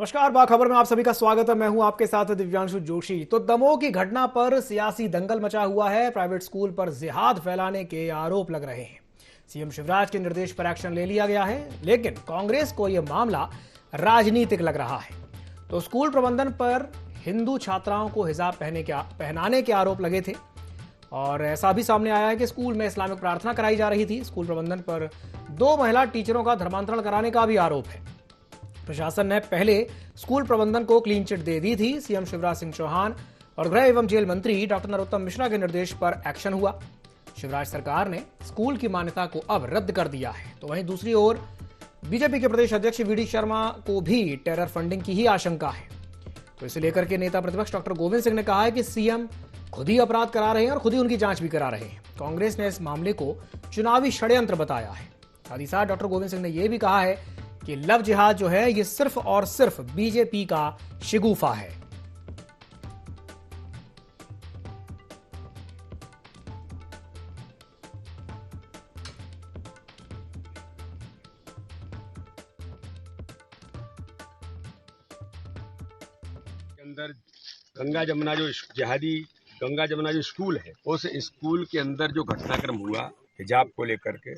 नमस्कार, बाखबर में आप सभी का स्वागत है। मैं हूं आपके साथ दिव्यांशु जोशी। तो दमोह की घटना पर सियासी दंगल मचा हुआ है। प्राइवेट स्कूल पर जिहाद फैलाने के आरोप लग रहे हैं। सीएम शिवराज के निर्देश पर एक्शन ले लिया गया है, लेकिन कांग्रेस को यह मामला राजनीतिक लग रहा है। तो स्कूल प्रबंधन पर हिंदू छात्राओं को हिजाब पहनाने के आरोप लगे थे और ऐसा भी सामने आया है कि स्कूल में इस्लामिक प्रार्थना कराई जा रही थी। स्कूल प्रबंधन पर 2 महिला टीचरों का धर्मांतरण कराने का भी आरोप है। प्रशासन ने पहले स्कूल प्रबंधन को क्लीन चिट दे दी थी। सीएम शिवराज सिंह चौहान और गृह एवं जेल मंत्री डॉक्टर नरोत्तम मिश्रा के निर्देश पर एक्शन हुआ। शिवराज सरकार ने स्कूल की मान्यता को अब रद्द कर दिया है। तो वहीं दूसरी ओर बीजेपी के प्रदेश अध्यक्ष वीडी शर्मा को भी टेरर फंडिंग की ही आशंका है। तो इसे लेकर के नेता प्रतिपक्ष डॉक्टर गोविंद सिंह ने कहा है कि सीएम खुद ही अपराध करा रहे हैं और खुद ही उनकी जांच भी करा रहे हैं। कांग्रेस ने इस मामले को चुनावी षड्यंत्र बताया है। साथ ही साथ डॉक्टर गोविंद सिंह ने यह भी कहा है कि लव जिहाद जो है ये सिर्फ और सिर्फ बीजेपी का शिगूफा है। अंदर गंगा जमुना जो जिहादी गंगा जमुना जो स्कूल है, उस स्कूल के अंदर जो घटनाक्रम हुआ हिजाब को लेकर के,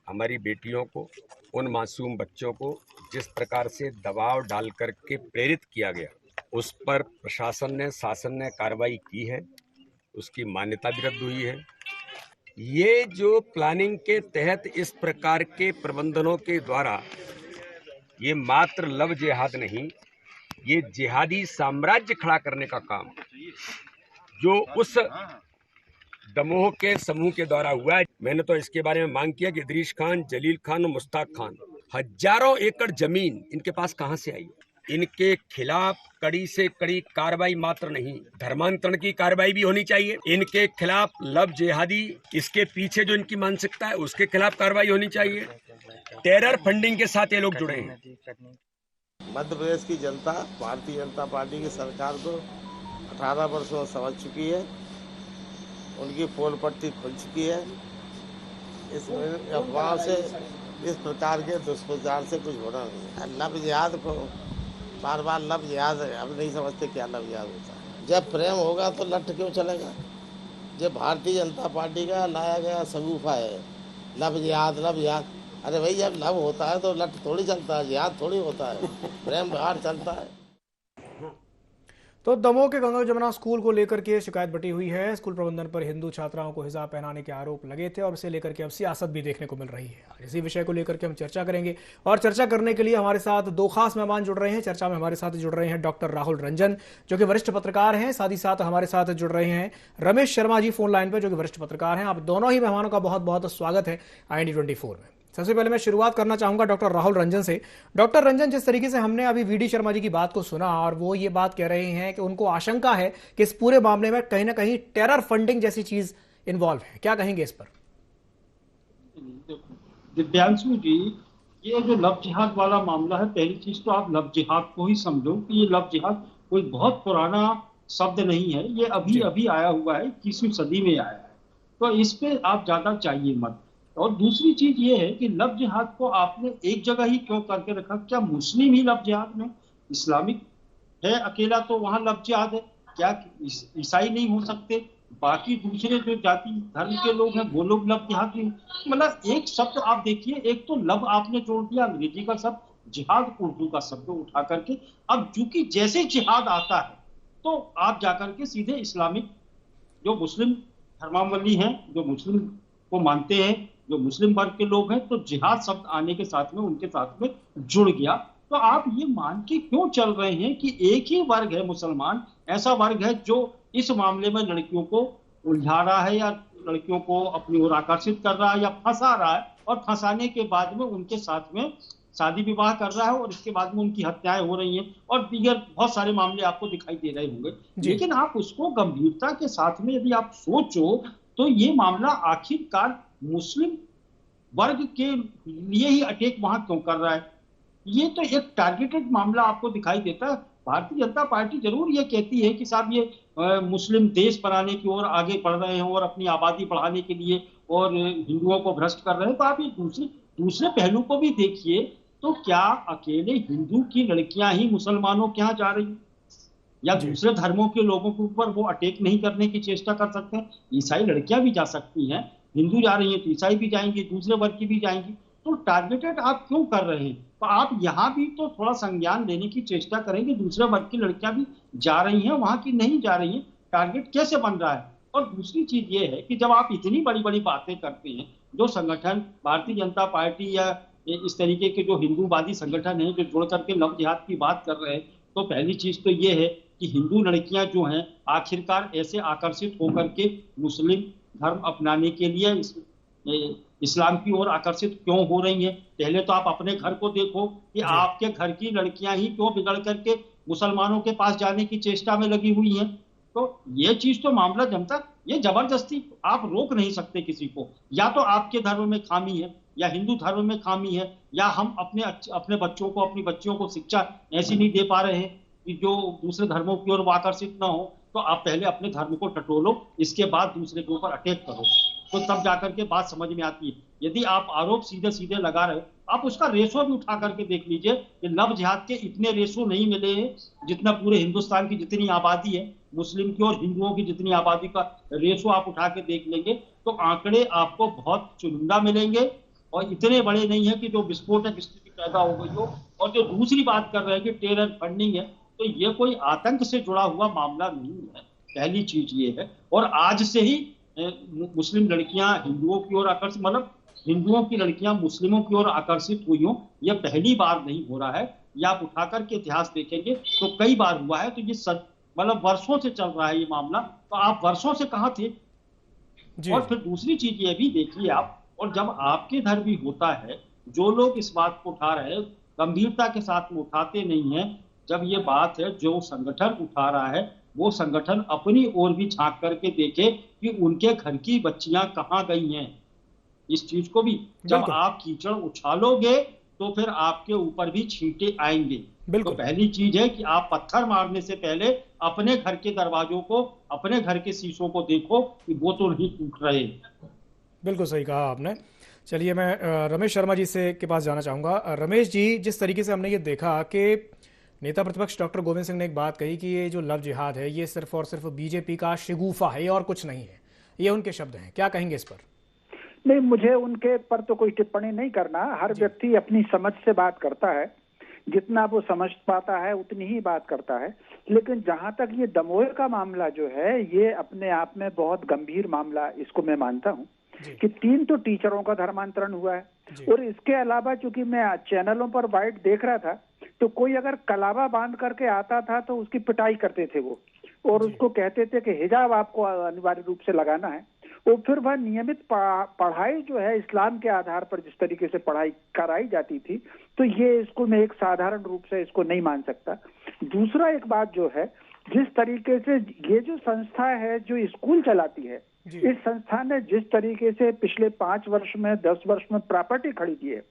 हमारी बेटियों को, उन मासूम बच्चों को जिस प्रकार से दबाव डाल करके प्रेरित किया गया, उस पर प्रशासन ने, शासन ने कार्रवाई की है। उसकी मान्यता भी रद्द हुई है। ये जो प्लानिंग के तहत इस प्रकार के प्रबंधनों के द्वारा ये मात्र लव जिहाद नहीं, ये जिहादी साम्राज्य खड़ा करने का काम जो उस दमोह के समूह के द्वारा हुआ है। मैंने तो इसके बारे में मांग किया कि इदरीस खान, जलील खान और मुश्ताक खान, हजारों एकड़ जमीन इनके पास कहां से आई? इनके खिलाफ कड़ी से कड़ी कार्रवाई मात्र नहीं, धर्मांतरण की कार्रवाई भी होनी चाहिए। इनके खिलाफ लव जिहादी, इसके पीछे जो इनकी मानसिकता है उसके खिलाफ कार्रवाई होनी चाहिए। टेरर फंडिंग के साथ ये लोग जुड़े हैं। मध्य प्रदेश की जनता भारतीय जनता पार्टी की सरकार को 18 वर्षों समझ चुकी है। उनकी पोल पट्टी खुल चुकी है। इस अफवाह से, इस प्रकार के दुष्प्रचार से कुछ होना नहीं है। लव जिहाद को बार बार लव जिहाद है, अब नहीं समझते क्या लव जिहाद होता है। जब प्रेम होगा तो लठ क्यों चलेगा? जब भारतीय जनता पार्टी का लाया गया सगुफा है लव जिहाद, लव जिहाद। अरे भाई, जब लव होता है तो लठ थोड़ी चलता है, जिहाद थोड़ी होता है, प्रेम बाहर चलता है। तो दमोह के गंगा जमुना स्कूल को लेकर के शिकायत बटी हुई है। स्कूल प्रबंधन पर हिंदू छात्राओं को हिजाब पहनाने के आरोप लगे थे और इसे लेकर के अब सियासत भी देखने को मिल रही है। इसी विषय को लेकर के हम चर्चा करेंगे और चर्चा करने के लिए हमारे साथ 2 खास मेहमान जुड़ रहे हैं। चर्चा में हमारे साथ जुड़ रहे हैं डॉक्टर राहुल रंजन, जो कि वरिष्ठ पत्रकार हैं। साथ ही साथ हमारे साथ जुड़ रहे हैं रमेश शर्मा जी फोन लाइन पर, जो कि वरिष्ठ पत्रकार हैं। आप दोनों ही मेहमानों का बहुत बहुत स्वागत है IND24 में। सबसे पहले मैं शुरुआत करना चाहूंगा डॉक्टर राहुल रंजन से। डॉक्टर रंजन, जिस तरीके से हमने अभी वीडी शर्मा जी की बात को सुना और वो ये बात कह रहे हैं कि उनको आशंका है कि इस पूरे मामले में कहीं ना कहीं टेरर फंडिंग जैसी चीज इन्वॉल्व है, क्या कहेंगे इस पर? दिव्यांशु जी, ये जो लव जिहाद वाला मामला है, पहली चीज तो आप लव जिहाद को ही समझो कि ये लव जिहाद कोई बहुत पुराना शब्द नहीं है। ये अभी अभी आया हुआ है, 21वीं सदी में आया है। तो इस पे आप ज्यादा चाहिए मत। और दूसरी चीज ये है कि लव जिहाद को आपने एक जगह ही क्यों करके रखा? क्या मुस्लिम ही लव जिहाद में इस्लामिक है अकेला तो वहां लव जिहाद है? क्या ईसाई नहीं हो सकते? बाकी दूसरे जो जाति धर्म के लोग हैं वो लोग लव जिहाद नहीं? मतलब एक शब्द आप देखिए, एक तो लव आपने जोड़ दिया अंग्रेजी का शब्द, जिहाद उर्दू का शब्द उठा करके। अब चूंकि जैसे जिहाद आता है तो आप जाकर के सीधे इस्लामिक, जो मुस्लिम धर्मावलंबी हैं, जो मुस्लिम को मानते हैं, जो मुस्लिम वर्ग के लोग हैं, तो जिहाद शब्द आने के साथ में उनके साथ में जुड़ गया। तो आप ये मान के क्यों चल रहे हैं कि एक ही वर्ग है मुसलमान, ऐसा वर्ग है जो इस मामले में लड़कियों को उलझा रहा है या लड़कियों को अपनी ओर आकर्षित कर रहा है या फंसा रहा है, और फंसाने के बाद में उनके साथ में शादी विवाह कर रहा है और इसके बाद में उनकी हत्याएं हो रही हैं और दीगर बहुत सारे मामले आपको दिखाई दे रहे होंगे। लेकिन आप उसको गंभीरता के साथ में यदि आप सोचो तो ये मामला आखिरकार मुस्लिम वर्ग के लिए ही अटैक वहां क्यों कर रहा है? ये तो एक टारगेटेड मामला आपको दिखाई देता है। भारतीय जनता पार्टी जरूर ये कहती है कि साहब ये मुस्लिम देश बनाने की ओर आगे बढ़ रहे हैं और अपनी आबादी बढ़ाने के लिए और हिंदुओं को भ्रष्ट कर रहे हैं। तो आप ये दूसरे पहलू को भी देखिए तो क्या अकेले हिंदू की लड़कियां ही मुसलमानों के यहाँ जा रही हैं, या दूसरे धर्मों के लोगों के ऊपर वो अटैक नहीं करने की चेष्टा कर सकते हैं? ईसाई लड़कियां भी जा सकती हैं, हिंदू जा रही हैं तो ईसाई भी जाएंगी, दूसरे वर्ग की भी जाएंगी। तो टारगेटेड आप क्यों कर रहे हैं? तो आप यहाँ भी तो थोड़ा संज्ञान लेने की चेष्टा करें कि दूसरे वर्ग की लड़कियां भी जा रही हैं, वहां की नहीं जा रही हैं। टारगेट कैसे बन रहा है? और दूसरी चीज ये है कि जब आप इतनी बड़ी बड़ी बातें करते हैं, जो संगठन भारतीय जनता पार्टी या इस तरीके के जो हिंदूवादी संगठन है जो जुड़ करके लव जिहाद की बात कर रहे हैं, तो पहली चीज तो ये है कि हिंदू लड़कियां जो हैं आखिरकार ऐसे आकर्षित होकर के मुस्लिम धर्म अपनाने के लिए इस्लाम की ओर आकर्षित क्यों हो रही हैं? पहले तो आप अपने घर को देखो कि आपके घर की लड़कियां ही क्यों बिगड़ करके मुसलमानों के पास जाने की चेष्टा में लगी हुई हैं। तो ये चीज तो मामला जमता, ये जबरदस्ती आप रोक नहीं सकते किसी को। या तो आपके धर्म में खामी है, या हिंदू धर्म में खामी है, या हम अपने बच्चों को, अपनी बच्चियों को शिक्षा ऐसी नहीं दे पा रहे हैं कि जो दूसरे धर्मों की ओर आकर्षित ना हो। तो आप पहले अपने धर्म को टटोलो, इसके बाद दूसरे के ऊपर अटैक करो, तो तब जाकर के बात समझ में आती है। यदि आप आरोप सीधे सीधे लगा रहे हो, आप उसका रेशो भी उठा करके देख लीजिए कि लव जिहाद के इतने रेशो नहीं मिले हैं जितना पूरे हिंदुस्तान की जितनी आबादी है, मुस्लिम की और हिंदुओं की जितनी आबादी का रेशो आप उठा के देख लेंगे तो आंकड़े आपको बहुत चुनिंदा मिलेंगे, और इतने बड़े नहीं है कि जो विस्फोटक स्थिति पैदा हो गई हो। और जो दूसरी बात कर रहे हैं कि टेरर फंडिंग है, तो ये कोई आतंक से जुड़ा हुआ मामला नहीं है, पहली चीज ये है। और आज से ही मुस्लिम लड़कियां हिंदुओं की ओर आकर्षित, मतलब हिंदुओं की लड़कियां मुस्लिमों की ओर आकर्षित हुई हो, यह पहली बार नहीं हो रहा है। या आप उठा करके इतिहास देखेंगे तो कई बार हुआ है। तो ये मतलब वर्षों से चल रहा है ये मामला, तो आप वर्षों से कहां थे? और फिर दूसरी चीज ये भी देखिए आप, और जब आपके इधर भी होता है, जो लोग इस बात को उठा रहे हैं गंभीरता के साथ में उठाते नहीं है। जब ये बात है जो संगठन उठा रहा है, वो संगठन अपनी ओर भी झांक करके देखे कि उनके घर की बच्चियां कहां गई हैं। इस चीज को भी, जब आप कीचड़ उछालोगे तो फिर आपके ऊपर भी छींटे आएंगे। तो पहली चीज है कि आप पत्थर मारने से पहले अपने घर के दरवाजों को, अपने घर के शीशों को देखो कि वो तो नहीं टूट रहे। बिल्कुल सही कहा आपने। चलिए मैं रमेश शर्मा जी से के पास जाना चाहूँगा। रमेश जी, जिस तरीके से हमने ये देखा कि नेता प्रतिपक्ष डॉक्टर गोविंद सिंह ने एक बात कही कि ये जो लव जिहाद है ये सिर्फ और सिर्फ बीजेपी का शिगूफा है और कुछ नहीं है, ये उनके शब्द हैं, क्या कहेंगे इस पर? नहीं, मुझे उनके पर तो कोई टिप्पणी नहीं करना। हर व्यक्ति अपनी समझ से बात करता है, जितना वो समझ पाता है उतनी ही बात करता है। लेकिन जहां तक ये दमोह का मामला जो है, ये अपने आप में बहुत गंभीर मामला, इसको मैं मानता हूँ कि 3 तो टीचरों का धर्मांतरण हुआ है। और इसके अलावा चूंकि मैं चैनलों पर वाइट देख रहा था, तो कोई अगर कलावा बांध करके आता था तो उसकी पिटाई करते थे वो, और उसको कहते थे कि हिजाब आपको अनिवार्य रूप से लगाना है। और फिर वह नियमित पढ़ाई जो है इस्लाम के आधार पर जिस तरीके से पढ़ाई कराई जाती थी, तो ये इसको मैं एक साधारण रूप से इसको नहीं मान सकता। दूसरा एक बात जो है, जिस तरीके से ये जो संस्था है जो स्कूल चलाती है, इस संस्था ने जिस तरीके से पिछले 5 वर्ष में 10 वर्ष में प्रॉपर्टी खरीदी है।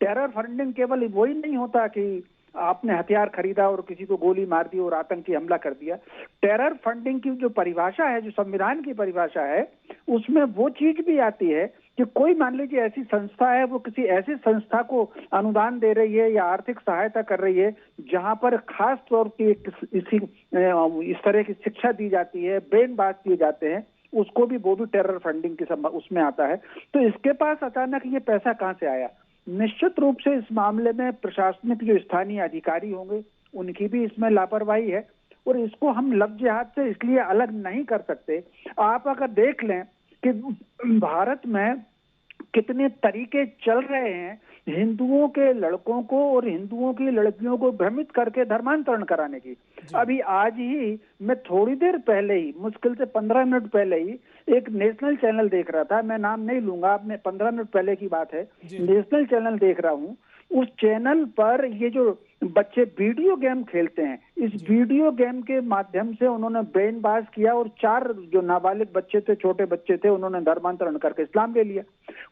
टेरर फंडिंग केवल वही नहीं होता कि आपने हथियार खरीदा और किसी को गोली मार दी और आतंकी हमला कर दिया। टेरर फंडिंग की जो परिभाषा है, जो संविधान की परिभाषा है, उसमें वो चीज भी आती है कि कोई मान लीजिए ऐसी संस्था है, वो किसी ऐसी संस्था को अनुदान दे रही है या आर्थिक सहायता कर रही है जहां पर खास तौर पे इस तरह की शिक्षा दी जाती है, ब्रेन बात किए जाते हैं, उसको भी वो भी टेरर फंडिंग की उसमें आता है। तो इसके पास अचानक ये पैसा कहां से आया? निश्चित रूप से इस मामले में प्रशासनिक जो स्थानीय अधिकारी होंगे उनकी भी इसमें लापरवाही है, और इसको हम लव जिहाद से इसलिए अलग नहीं कर सकते। आप अगर देख लें कि भारत में कितने तरीके चल रहे हैं हिंदुओं के लड़कों को और हिंदुओं की लड़कियों को भ्रमित करके धर्मांतरण कराने की। अभी आज ही मैं थोड़ी देर पहले ही, मुश्किल से 15 मिनट पहले ही एक नेशनल चैनल देख रहा था, मैं नाम नहीं लूंगा, मैं 15 मिनट पहले की बात है, नेशनल चैनल देख रहा हूँ। उस चैनल पर ये जो बच्चे वीडियो गेम खेलते हैं, इस वीडियो गेम के माध्यम से उन्होंने ब्रेन बास किया और 4 जो नाबालिग बच्चे थे, छोटे बच्चे थे, उन्होंने धर्मांतरण करके इस्लाम ले लिया।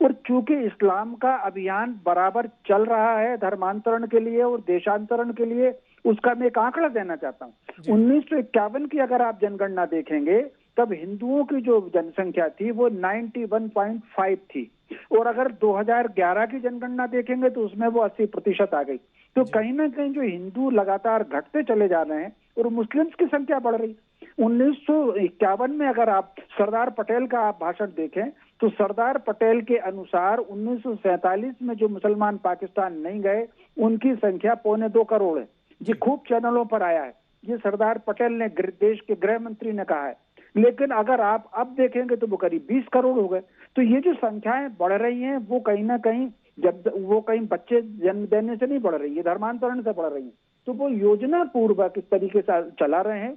और चूंकि इस्लाम का अभियान बराबर चल रहा है धर्मांतरण के लिए और देशांतरण के लिए, उसका मैं एक आंकड़ा देना चाहता हूँ। 1951 की अगर आप जनगणना देखेंगे तब हिंदुओं की जो जनसंख्या थी वो 91.5 थी, और अगर 2011 की जनगणना देखेंगे तो उसमें वो 80% आ गई। तो कहीं ना कहीं जो हिंदू लगातार घटते चले जा रहे हैं और मुस्लिम्स की संख्या बढ़ रही। 1951 में अगर आप सरदार पटेल का आप भाषण देखें तो सरदार पटेल के अनुसार 1947 में जो मुसलमान पाकिस्तान नहीं गए उनकी संख्या 1.25 करोड़ है। ये खूब चैनलों पर आया है, ये सरदार पटेल ने देश के गृह मंत्री ने कहा है। लेकिन अगर आप अब देखेंगे तो वो करीब 20 करोड़ हो गए। तो ये जो संख्याएं बढ़ रही हैं वो कहीं ना कहीं वो कहीं बच्चे जन्म देने से नहीं बढ़ रही है, धर्मांतरण से बढ़ रही है। तो वो योजना पूर्वक इस तरीके से चला रहे हैं।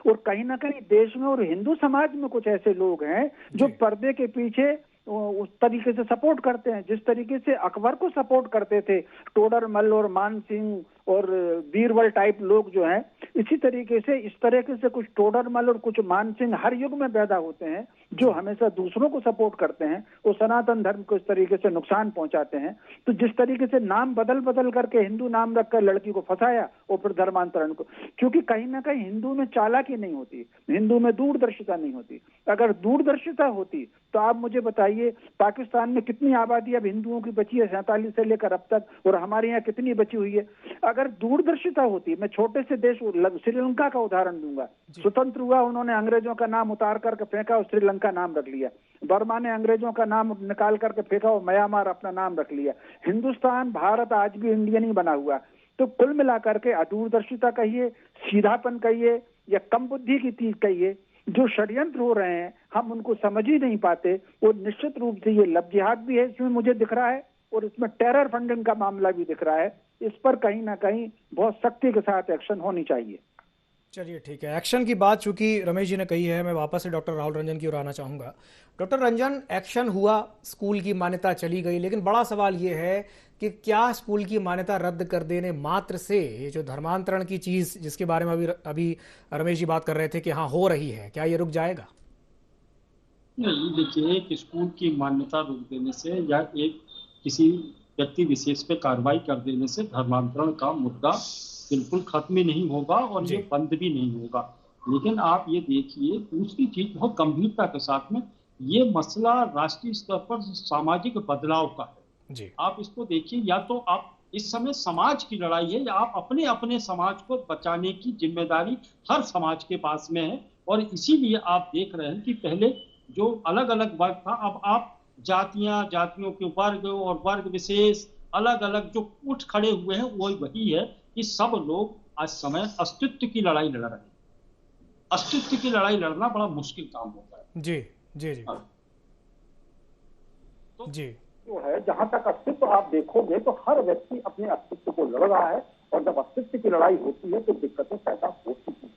और कहीं ना कहीं देश में और हिंदू समाज में कुछ ऐसे लोग हैं जो पर्दे के पीछे उस तरीके से सपोर्ट करते हैं, जिस तरीके से अकबर को सपोर्ट करते थे टोडरमल और मान सिंह और बीरबल टाइप लोग जो हैं, इसी तरीके से इस तरीके से कुछ टोडरमल और कुछ मान सिंह हर युग में पैदा होते हैं जो हमेशा दूसरों को सपोर्ट करते हैं और सनातन धर्म को इस तरीके से नुकसान पहुंचाते हैं। तो जिस तरीके से नाम बदल बदल करके हिंदू नाम रखकर लड़की को फंसाया और फिर धर्मांतरण को, क्योंकि कहीं ना कहीं हिंदू में चालाकी नहीं होती, हिंदू में दूरदर्शिता नहीं होती। अगर दूरदर्शिता होती तो आप मुझे बताइए पाकिस्तान में कितनी आबादी अब हिंदुओं की बची है 47 से लेकर अब तक, और हमारे यहाँ कितनी बची हुई है। अगर दूरदर्शिता होती, मैं छोटे से देश श्रीलंका का उदाहरण दूंगा। स्वतंत्र हुआ, उन्होंने अंग्रेजों का नाम उतार करके फेंका और श्रीलंका नाम रख लिया। बर्मा ने अंग्रेजों का नाम निकाल करके फेंका और म्यांमार अपना नाम रख लिया। हिंदुस्तान भारत आज भी इंडियन ही बना हुआ। तो कुल मिलाकर के अदूरदर्शिता कहिए, सीधापन कहिए या कम बुद्धि की चीज कहिए, जो षड्यंत्र हो रहे हैं हम उनको समझ ही नहीं पाते। और निश्चित रूप से ये लव जिहाद भी है इसमें मुझे दिख रहा है, और इसमें टेरर फंडिंग का मामला भी दिख रहा है। इस पर कहीं ना कहीं बहुत सख्ती के साथ एक्शन होनी चाहिए। चलिए ठीक है, एक्शन की बात चूंकि रमेश जी ने कही है, मैं वापस से डॉक्टर राहुल रंजन की ओर आना चाहूँगा। डॉक्टर रंजन, एक्शन हुआ, स्कूल की मान्यता चली गई, लेकिन बड़ा सवाल ये है कि क्या स्कूल की मान्यता रद्द कर देने मात्र से ये जो धर्मांतरण की चीज़ जिसके बारे में अभी रमेश जी बात कर रहे थे कि हाँ हो रही है, क्या ये रुक जाएगा? नहीं, देखिए, एक स्कूल की मान्यता रोक देने से या एक किसी व्यक्ति विशेष पे कार्रवाई कर देने से धर्मांतरण का मुद्दा बिल्कुल खत्म ही नहीं होगा और ये बंद भी नहीं होगा। लेकिन आप ये देखिए, दूसरी चीज बहुत गंभीरता के साथ में, ये मसला राष्ट्रीय स्तर पर सामाजिक बदलाव का है जी। आप इसको देखिए, या तो आप इस समय समाज की लड़ाई है या आप अपने अपने समाज को बचाने की जिम्मेदारी हर समाज के पास में है। और इसीलिए आप देख रहे हैं कि पहले जो अलग अलग वर्ग था, अब आप जातियों के वर्ग और वर्ग विशेष अलग अलग जो उठ खड़े हुए हैं, वही है कि सब लोग आज समय अस्तित्व की लड़ाई लड़ रहे हैं। अस्तित्व की लड़ाई लड़ना बड़ा मुश्किल काम होता है। जी जी जी तो जी जो है, जहां तक अस्तित्व आप देखोगे तो हर व्यक्ति अपने अस्तित्व को लड़ रहा है, और जब अस्तित्व की लड़ाई होती है तो दिक्कतें पैदा होती हैं।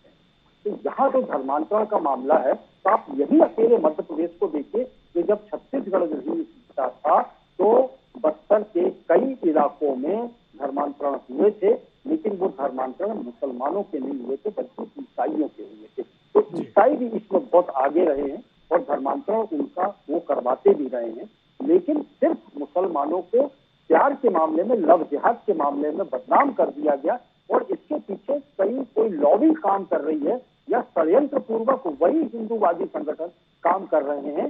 तो यहाँ जो धर्मांतरण का मामला है, तो आप यही अकेले मध्य प्रदेश को देखिए कि जब छत्तीसगढ़ नहीं था तो बस्तर के कई इलाकों में धर्मांतरण हुए थे, लेकिन वो धर्मांतरण मुसलमानों के नहीं हुए थे बल्कि ईसाइयों के हुए थे। तो ईसाई भी इसमें बहुत आगे रहे हैं और धर्मांतरण उनका वो करवाते भी रहे हैं। लेकिन सिर्फ मुसलमानों को प्यार के मामले में, लव जिहाद के मामले में बदनाम कर दिया गया, और इसके पीछे कोई लॉबी काम कर रही है या षड्यंत्र पूर्वक वही हिंदूवादी संगठन काम कर रहे हैं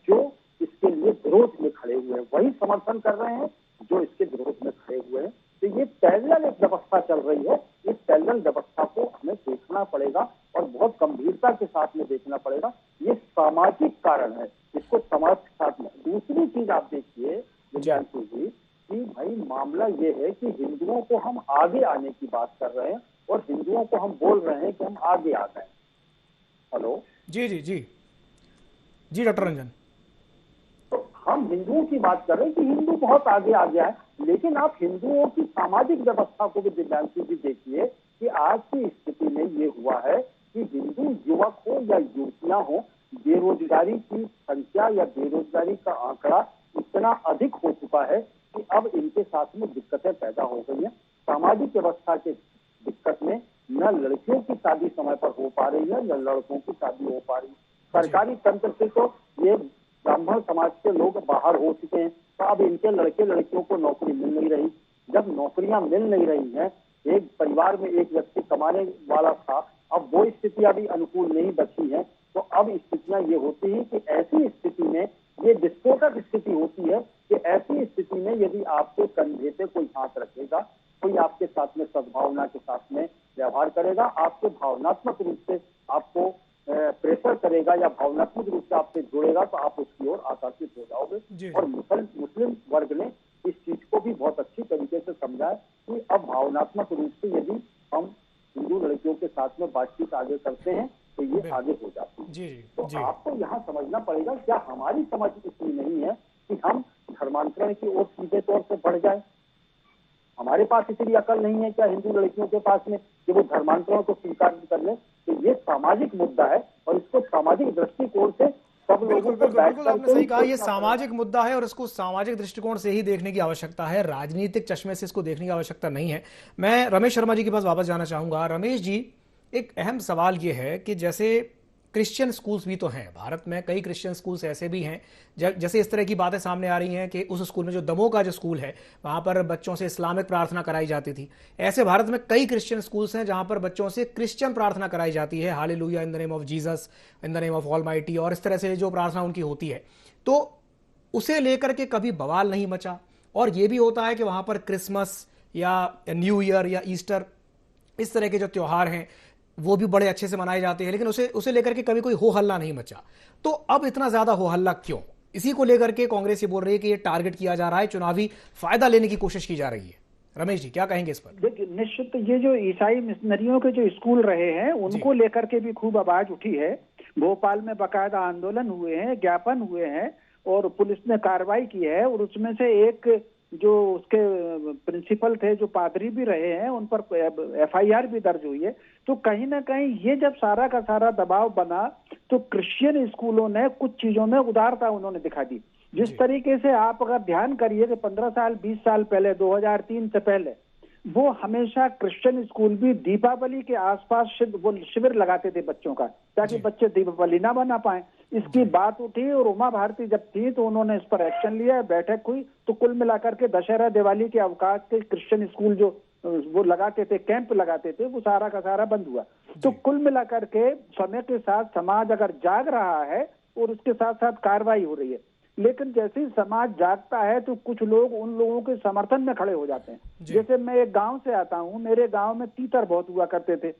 जो इसके लिए विरोध में खड़े हुए हैं, वही समर्थन कर रहे हैं जो इसके विरोध में खड़े हुए हैं। तो ये पैरेलल एक व्यवस्था चल रही है। इस पैरेलल व्यवस्था को हमें देखना पड़ेगा और बहुत गंभीरता के साथ में देखना पड़ेगा। ये सामाजिक कारण है, इसको समाज के साथ में। दूसरी चीज आप देखिए विजयांशु जी कि भाई मामला ये है कि हिंदुओं को हम आगे आने की बात कर रहे हैं और हिंदुओं को हम बोल रहे हैं कि हम आगे आ गए। हेलो जी जी जी जी डॉक्टर रंजन, तो हम हिंदुओं की बात कर रहे हैं कि हिंदू बहुत आगे आ गया है, लेकिन आप हिंदुओं की सामाजिक व्यवस्था को भी दिव्यांशु जी देखिए कि आज की स्थिति में ये हुआ है कि हिंदू युवक हो या युवतियां हो, बेरोजगारी की संख्या या बेरोजगारी का आंकड़ा इतना अधिक हो चुका है कि अब इनके साथ में दिक्कतें पैदा हो गई हैं। सामाजिक व्यवस्था के दिक्कत में न लड़कियों की शादी समय पर हो पा रही है न लड़कों की शादी हो पा रही है। सरकारी तंत्र से तो ये ब्राह्मण समाज के लोग बाहर हो चुके हैं, तो अब इनके लड़के लड़कियों को नौकरी मिल नहीं रही। जब नौकरियां मिल नहीं रही हैं, एक परिवार में एक व्यक्ति कमाने वाला था, अब वो स्थिति अभी अनुकूल नहीं बची है, तो अब स्थितियां ये होती है कि ऐसी स्थिति में ये विस्फोटक स्थिति होती है कि ऐसी स्थिति में यदि आपके कंधे पे कोई हाथ रखेगा, कोई आपके साथ में सद्भावना के साथ में व्यवहार करेगा, आपके भावनात्मक रूप से आपको प्रेशर करेगा या भावनात्मक रूप से आपसे जुड़ेगा, तो आप उसकी ओर आकर्षित हो जाओगे। और मुस्लिम वर्ग ने इस चीज को भी बहुत अच्छी तरीके से समझा है कि अब भावनात्मक रूप से यदि हम हिंदू लड़कियों के साथ में बातचीत आगे करते हैं तो ये आगे हो जाती है। तो आपको यहाँ समझना पड़ेगा, क्या हमारी समझ इतनी नहीं है कि हम धर्मांतरण की ओर सीधे तौर से बढ़ जाए? हमारे पास इतनी अकल नहीं है क्या हिंदू लड़कियों के पास में कि वो धर्मांतरण को स्वीकार कर ले? तो ये सामाजिक मुद्दा है और इसको सामाजिक दृष्टिकोण से सब लोगों को बिल्कुल आपने सही कहा, ये सामाजिक मुद्दा है और इसको सामाजिक दृष्टिकोण से ही देखने की आवश्यकता है, राजनीतिक चश्मे से इसको देखने की आवश्यकता नहीं है। मैं रमेश शर्मा जी के पास वापस जाना चाहूंगा। रमेश जी, एक अहम सवाल ये है कि जैसे क्रिश्चियन स्कूल्स भी तो हैं भारत में, कई क्रिश्चियन स्कूल्स ऐसे भी हैं, जैसे इस तरह की बातें सामने आ रही हैं कि उस स्कूल में, जो दमोह का जो स्कूल है, वहाँ पर बच्चों से इस्लामिक प्रार्थना कराई जाती थी। ऐसे भारत में कई क्रिश्चियन स्कूल्स हैं जहाँ पर बच्चों से क्रिश्चियन प्रार्थना कराई जाती है, hallelujah in the name of Jesus, in the name of almighty, और इस तरह से जो प्रार्थना उनकी होती है, तो उसे लेकर के कभी बवाल नहीं मचा। और ये भी होता है कि वहाँ पर क्रिसमस या न्यू ईयर या ईस्टर, इस तरह के जो त्यौहार हैं वो भी बड़े अच्छे से मनाए जाते हैं, लेकिन उसे लेकर के कभी कोई हो हल्ला नहीं मचा। तो अब इतना ज्यादा हो हल्ला क्यों? इसी को लेकर के कांग्रेस ये बोल रही है कि ये टारगेट किया जा रहा है, चुनावी फायदा लेने की कोशिश की जा रही है। रमेश जी क्या कहेंगे इस पर? देखिए, निश्चित ये जो ईसाई मिशनरियों के जो स्कूल रहे हैं उनको लेकर के भी खूब आवाज उठी है। भोपाल में बाकायदा आंदोलन हुए हैं, ज्ञापन हुए हैं और पुलिस ने कार्रवाई की है। और उसमें से एक जो उसके प्रिंसिपल थे, जो पादरी भी रहे हैं, उन पर FIR भी दर्ज हुई है। तो कहीं ना कहीं ये जब सारा का सारा दबाव बना तो क्रिश्चियन स्कूलों ने कुछ चीजों में उदारता उन्होंने दिखा दी। जिस तरीके से आप अगर ध्यान करिए कि 15 साल 20 साल पहले, 2003 से पहले, वो हमेशा क्रिश्चियन स्कूल भी दीपावली के आसपास वो शिविर लगाते थे बच्चों का, ताकि बच्चे दीपावली ना बना पाए। इसकी बात उठी और उमा भारती जब थी तो उन्होंने इस पर एक्शन लिया, बैठक हुई। तो कुल मिलाकर के दशहरा दिवाली के अवकाश के क्रिश्चियन स्कूल जो वो लगाते थे, कैंप लगाते थे, वो सारा का सारा बंद हुआ। तो कुल मिलाकर के समय के साथ समाज अगर जाग रहा है और उसके साथ साथ कार्रवाई हो रही है, लेकिन जैसे ही समाज जागता है तो कुछ लोग उन लोगों के समर्थन में खड़े हो जाते हैं। जैसे मैं एक गांव से आता हूं, मेरे गांव में तीतर बहुत हुआ करते थे।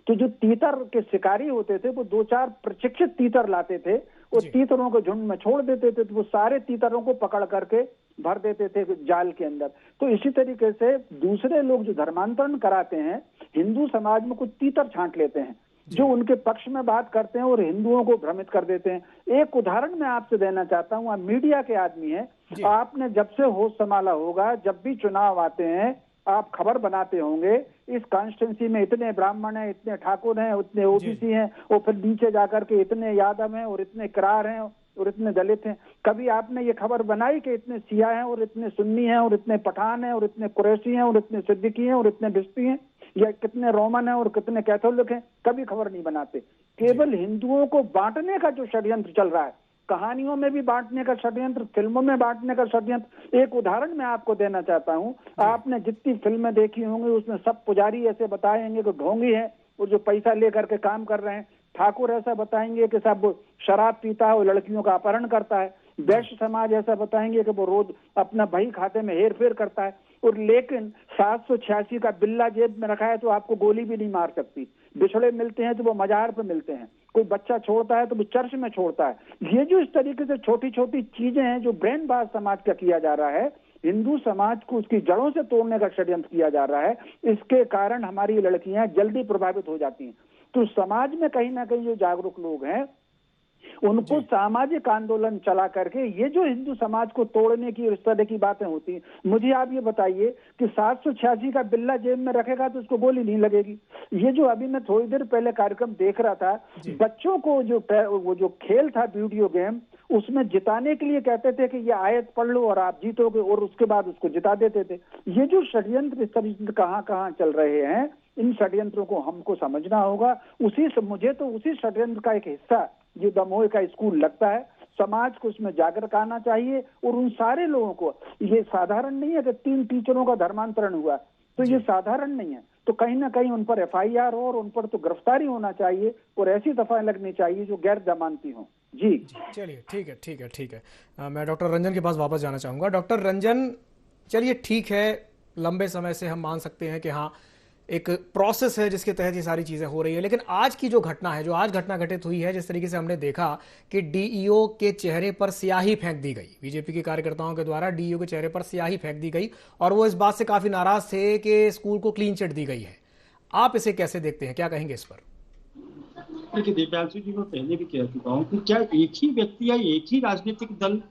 तो जो तीतर के शिकारी होते थे वो 2-4 प्रशिक्षित तीतर लाते थे और तीतरों को झुंड में छोड़ देते थे, तो वो सारे तीतरों को पकड़ करके भर देते थे जाल के अंदर। तो इसी तरीके से दूसरे लोग जो धर्मांतरण कराते हैं, हिंदू समाज में कुछ तीतर छांट लेते हैं जो उनके पक्ष में बात करते हैं और हिंदुओं को भ्रमित कर देते हैं। एक उदाहरण मैं आपसे देना चाहता हूं। आप मीडिया के आदमी हैं, आपने जब से होश संभाला होगा, जब भी चुनाव आते हैं आप खबर बनाते होंगे, इस कॉन्स्टिट्यूंसी में इतने ब्राह्मण हैं, इतने ठाकुर हैं, इतने OBC हैं, और फिर नीचे जाकर के इतने यादव हैं और इतने किरार हैं और इतने दलित हैं। कभी आपने ये खबर बनाई कि इतने सिया हैं और इतने सुन्नी हैं और इतने पठान हैं और इतने कुरैशी हैं और इतने सिद्दीकी हैं और इतने बिस्ती हैं, या कितने रोमन हैं और कितने कैथोलिक हैं? कभी खबर नहीं बनाते। केवल हिंदुओं को बांटने का जो षड्यंत्र चल रहा है, कहानियों में भी बांटने का षड्यंत्र, फिल्मों में बांटने का षड्यंत्र। एक उदाहरण मैं आपको देना चाहता हूं। आपने जितनी फिल्में देखी होंगी उसमें सब पुजारी ऐसे बताएंगे कि ढोंगी है और जो पैसा लेकर के काम कर रहे हैं। ठाकुर ऐसा बताएंगे कि सब शराब पीता है और लड़कियों का अपहरण करता है। वैश्य समाज ऐसा बताएंगे कि वो रोज अपना बही खाते में हेर फेर करता है। और लेकिन 786 का बिल्ला जेब में रखा है तो आपको गोली भी नहीं मार सकती। बिछड़े मिलते हैं तो वो मजार पे मिलते हैं, कोई बच्चा छोड़ता है तो वो चर्च में छोड़ता है। ये जो इस तरीके से छोटी छोटी चीजें हैं जो ब्रेन वाश समाज का किया जा रहा है, हिंदू समाज को उसकी जड़ों से तोड़ने का षड्यंत्र किया जा रहा है, इसके कारण हमारी लड़कियां जल्दी प्रभावित हो जाती हैं। तो समाज में कहीं ना कहीं जो जागरूक लोग हैं उनको सामाजिक आंदोलन चला करके ये जो हिंदू समाज को तोड़ने की इस तरह की बातें होती हैं। मुझे आप ये बताइए कि 786 का बिल्ला जेब में रखेगा तो उसको गोली नहीं लगेगी। ये जो अभी मैं थोड़ी देर पहले कार्यक्रम देख रहा था, बच्चों को वो जो खेल था वीडियो गेम, उसमें जिताने के लिए कहते थे कि ये आयत पढ़ लो और आप जीतोगे, और उसके बाद उसको जिता देते थे। ये जो षड्यंत्र इस तरीके कहाँ कहाँ चल रहे हैं, इन षड्यंत्रों को हमको समझना होगा। मुझे तो उसी षड्यंत्र का एक हिस्सा ये दमोह का स्कूल लगता है। समाज को उसमें जागरूक आना चाहिए और उन सारे लोगों को, ये साधारण नहीं है कि 3 टीचरों का धर्मांतरण हुआ, तो ये साधारण नहीं है। तो कहीं ना कहीं उन पर FIR हो और उन पर तो गिरफ्तारी होना चाहिए और ऐसी दफाएं लगनी चाहिए जो गैर जमानती हों। जी चलिए, ठीक है, ठीक है, ठीक है। मैं डॉक्टर रंजन के पास वापस जाना चाहूँगा। डॉक्टर रंजन, चलिए ठीक है, लंबे समय से हम मान सकते हैं कि हाँ, एक प्रोसेस है जिसके तहत ये सारी चीज़ें हो रही है, लेकिन आज की जो घटना है, जो आज घटना घटित हुई है, जिस तरीके से हमने देखा कि DEO के चेहरे पर स्याही फेंक दी गई, बीजेपी के कार्यकर्ताओं के द्वारा DEO के चेहरे पर स्याही फेंक दी गई और वो इस बात से काफ़ी नाराज थे कि स्कूल को क्लीन चिट दी गई है। आप इसे कैसे देखते हैं, क्या कहेंगे इस पर? देखिए दिव्यांशु जी, मैं पहले भी कह चुका हूँ कि क्या एक ही व्यक्ति या एक ही राजनीतिक दल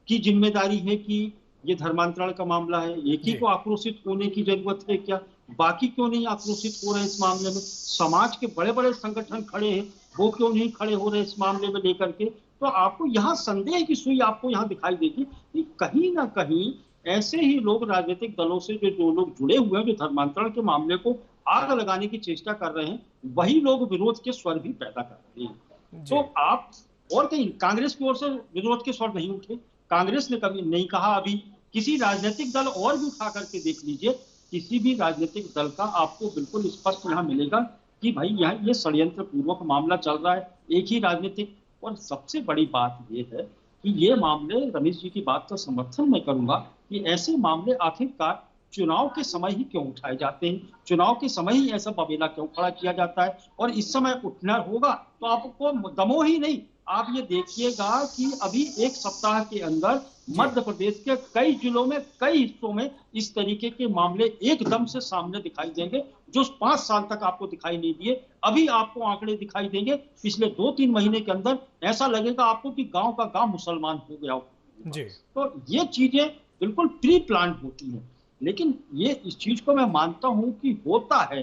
की जिम्मेदारी है कि ये धर्मांतरण का मामला है, एक ही को आक्रोशित होने की जरूरत है क्या? बाकी क्यों नहीं आक्रोशित हो रहे हैं इस मामले में? समाज के बड़े बड़े संगठन खड़े हैं, वो क्यों नहीं खड़े हो रहे इस मामले में लेकर के? तो आपको यहाँ संदेह की सुई आपको यहाँ दिखाई देगी कि कहीं ना कहीं ऐसे ही लोग राजनीतिक दलों से जो लोग जुड़े हुए हैं, जो धर्मांतरण के मामले को आग लगाने की चेष्टा कर रहे हैं, वही लोग विरोध के स्वर भी पैदा कर रहे हैं। तो आप और कहीं कांग्रेस की ओर से विरोध के स्वर नहीं उठे। कांग्रेस ने कभी नहीं कहा, अभी किसी राजनीतिक दल और भी उठा करके देख लीजिए, किसी भी राजनीतिक दल का आपको बिल्कुल स्पष्ट यहाँ मिलेगा कि भाई यहाँ ये षड्यंत्र पूर्वक मामला चल रहा है, एक ही राजनीतिक। और सबसे बड़ी बात ये है कि ये मामले, रमेश जी की बात का समर्थन मैं करूंगा कि ऐसे मामले आखिरकार चुनाव के समय ही क्यों उठाए जाते हैं, चुनाव के समय ही ऐसा बबेला क्यों खड़ा किया जाता है? और इस समय उठना होगा तो आपको दमोह ही नहीं, आप ये देखिएगा कि अभी एक सप्ताह के अंदर मध्य प्रदेश के कई जिलों में, कई हिस्सों में इस तरीके के मामले एकदम से सामने दिखाई देंगे, जो 5 साल तक आपको दिखाई नहीं दिए। अभी आपको आंकड़े दिखाई देंगे पिछले 2-3 महीने के अंदर, ऐसा लगेगा आपको कि गांव का गांव मुसलमान हो गया हो जी। तो ये चीजें बिल्कुल प्री प्लान होती हैं, लेकिन ये इस चीज को मैं मानता हूं कि होता है,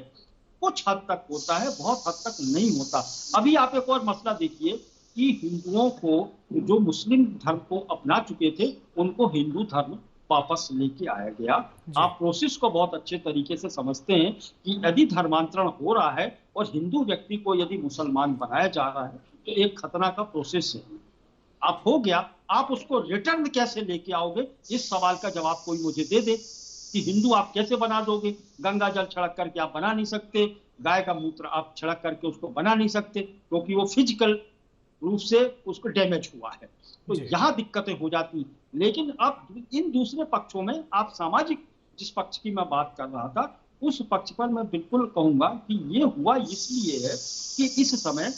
कुछ हद तक होता है, बहुत हद तक नहीं होता। अभी आप एक और मसला देखिए कि हिंदुओं को, जो मुस्लिम धर्म को अपना चुके थे, उनको हिंदू धर्म वापस लेके आया गया। आप प्रोसेस को बहुत अच्छे तरीके से समझते हैं कि यदि धर्मांतरण हो रहा है और हिंदू व्यक्ति को यदि मुसलमान बनाया जा रहा है तो एक खतरा का प्रोसेस है। आप हो गया, आप उसको रिटर्न कैसे लेके आओगे, इस सवाल का जवाब कोई मुझे दे दे कि हिंदू आप कैसे बना दोगे? गंगा जल छिड़क करके आप बना नहीं सकते, गाय का मूत्र आप छिड़क करके उसको बना नहीं सकते, क्योंकि वो फिजिकल रूप से उसको डैमेज हुआ है। तो यहाँ दिक्कतें हो जाती हैं। लेकिन अब इन दूसरे पक्षों में आप सामाजिक, जिस पक्ष की मैं बात कर रहा था, उस पक्ष पर मैं बिल्कुल कहूंगा कि ये हुआ इसलिए है कि इस समय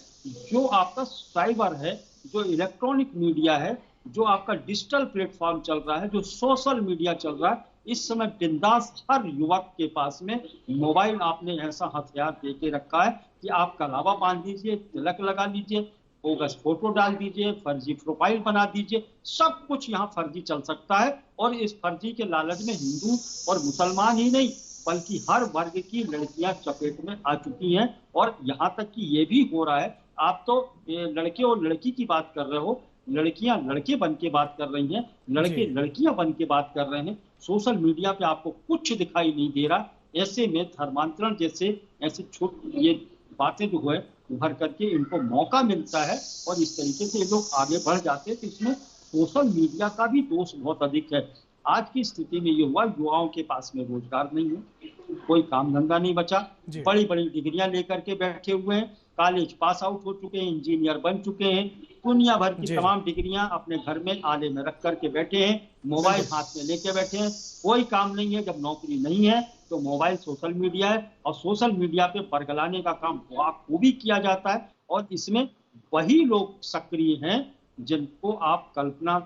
जो आपका साइबर है, जो इलेक्ट्रॉनिक मीडिया है, जो आपका डिजिटल प्लेटफॉर्म चल रहा है, जो सोशल मीडिया चल रहा है, इस समय बिंदास हर युवक के पास में मोबाइल आपने ऐसा हथियार दे के रखा है कि आप कलावा बांध दीजिए, तिलक लगा लीजिए, बोगस फोटो डाल दीजिए, फर्जी प्रोफाइल बना दीजिए, सब कुछ यहाँ फर्जी चल सकता है। और इस फर्जी के लालच में हिंदू और मुसलमान ही नहीं बल्कि हर वर्ग की लड़कियां चपेट में आ चुकी हैं। और यहाँ तक कि ये भी हो रहा है, आप तो लड़के और लड़की की बात कर रहे हो, लड़कियां लड़के बन के बात कर रही हैं, लड़के लड़कियां बन के बात कर रहे हैं। सोशल मीडिया पे आपको कुछ दिखाई नहीं दे रहा। ऐसे में धर्मांतरण जैसे ऐसे ये बातें जो है उभर करके इनको मौका मिलता है और इस तरीके से ये लोग आगे बढ़ जाते हैं। तो इसमें सोशल मीडिया का भी दोष बहुत अधिक है। आज की स्थिति में ये हुआ, युवाओं के पास में रोजगार नहीं है, कोई काम धंधा नहीं बचा, बड़ी बड़ी डिग्रियां लेकर के बैठे हुए हैं, कॉलेज पास आउट हो चुके हैं, इंजीनियर बन चुके हैं, दुनिया भर की तमाम डिग्रियां अपने घर में आले में रख करके बैठे हैं, मोबाइल हाथ में लेके बैठे हैं, कोई काम नहीं है। जब नौकरी नहीं है तो मोबाइल सोशल मीडिया है और सोशल मीडिया पे बरगलाने का काम खूबी किया जाता है। और इसमें वही लोग सक्रिय हैं जिनको आप कल्पना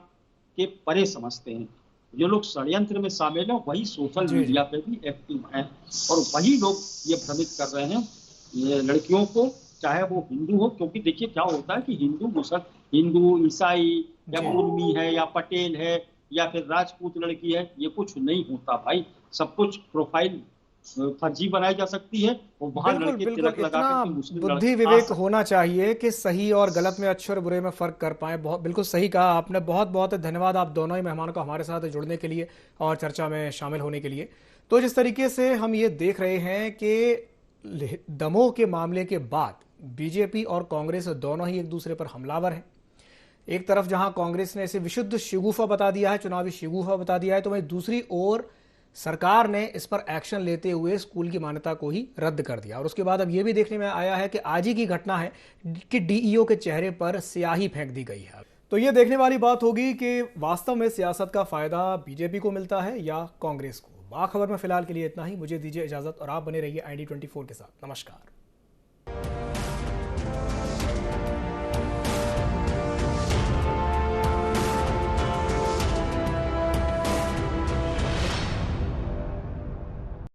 के परे समझते हैं। जो लोग षड्यंत्र में शामिल हैं वही सोशल मीडिया पे भी एक्टिव हैं और वही लोग ये भ्रमित कर रहे हैं ये लड़कियों को, चाहे वो हिंदू हो। क्योंकि देखिए क्या होता है कि हिंदू, ईसाई या कुर्मी है या पटेल है या फिर राजपूत लड़की है, ये कुछ नहीं होता भाई। सब कुछ प्रोफाइल फर्जी बनाई जा सकती है और वहां लड़के तिलक लगा के मुस्लिम बुद्धि विवेक होना चाहिए कि सही और गलत में, अच्छे और बुरे में फर्क कर पाए। बहुत बिल्कुल सही कहा आपने। बहुत बहुत धन्यवाद आप दोनों ही मेहमानों को हमारे साथ जुड़ने के लिए और चर्चा में शामिल होने के लिए। तो जिस तरीके से हम ये देख रहे हैं कि दमोह के मामले के बाद बीजेपी और कांग्रेस दोनों ही एक दूसरे पर हमलावर हैं। एक तरफ जहां कांग्रेस ने इसे विशुद्ध शिगूफा बता दिया है, चुनावी शिगूफा बता दिया है, तो वहीं दूसरी ओर सरकार ने इस पर एक्शन लेते हुए स्कूल की मान्यता को ही रद्द कर दिया। और उसके बाद अब ये भी देखने में आया है कि आज ही की घटना है कि डीईओ के चेहरे पर स्याही फेंक दी गई है। तो ये देखने वाली बात होगी कि वास्तव में सियासत का फायदा बीजेपी को मिलता है या कांग्रेस को। बाखबर में फिलहाल के लिए इतना ही। मुझे दीजिए इजाजत और आप बने रहिए ID24 के साथ। नमस्कार।